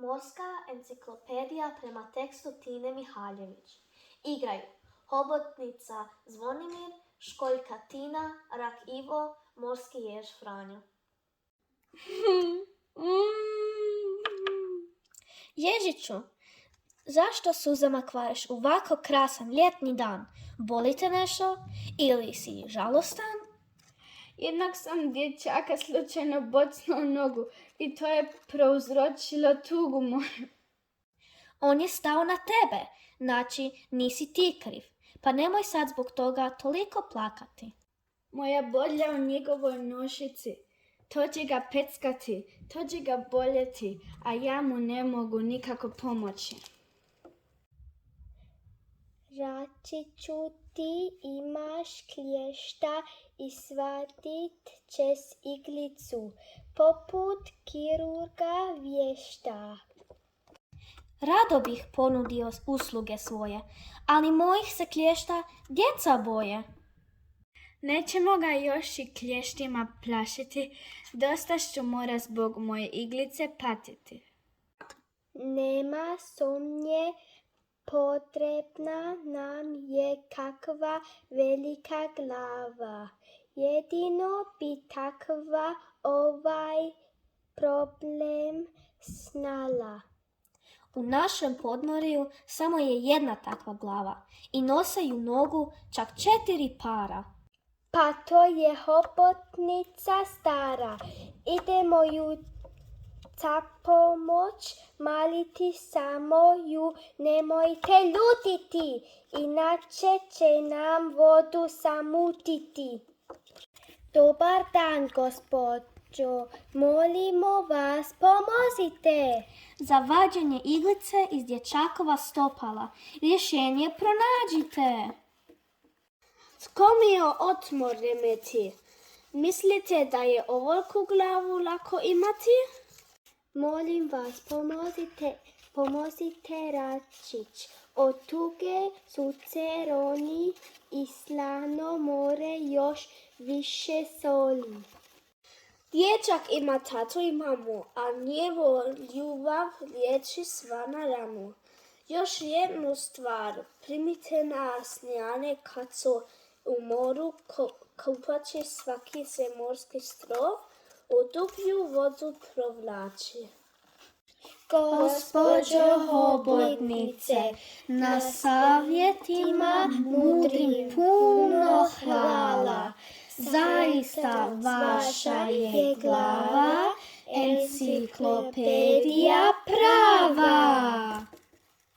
Morska enciklopedija prema tekstu Tine Mihaljević. Igraju hobotnica Zvonimir, školjka Tina, rak Ivo, morski jež Franjo. Ježiću, zašto suzama kvariš u ovako krasan ljetni dan? Boli te nešto ili si žalostan? Jednak sam dječaka slučajno bocnuo nogu i to je prouzročilo tugu moju. On je stao na tebe, znači nisi ti kriv, pa nemoj sad zbog toga toliko plakati. Moja bodlja u njegovoj nošici, to će ga peckati, to će ga boljeti, a ja mu ne mogu nikako pomoći. Račiću, ti imaš klješta i shvatit će s iglicu, poput kirurga vješta. Rado bih ponudio usluge svoje, ali mojih se klješta djeca boje. Nećemo ga još i klještima plašiti, dosta što mora zbog moje iglice patiti. Nema sumnje, potrebna nam je kakva velika glava. Jedino bi takva ovaj problem snala. U našem podmorju samo je jedna takva glava i nose ju nogu čak 4 para. Pa to je hobotnica stara, idemo ju za pomoć maliti, samo ju nemojte ljutiti, inače će nam vodu zamutiti. Dobar dan, gospođo, molimo vas, pomozite. Za vađenje iglice iz dječakova stopala rješenje pronađite. Tko mi je otmor remeti? Mislite da je ovoliku glavu lako imati? Molim vas, pomozite Račić. Od tuge su ceroni i slano more još više soli. Dječak ima tatu i mamu, a njevo ljubav liječi sva na ranu. Još jednu stvar, primite na snijane kad su u moru kupat će svaki se morski strov, u dublju vodu provlači. Gospođo hobotnice, na savjetima mudrim puno hvala. Zaista vaša je glava enciklopedija prava.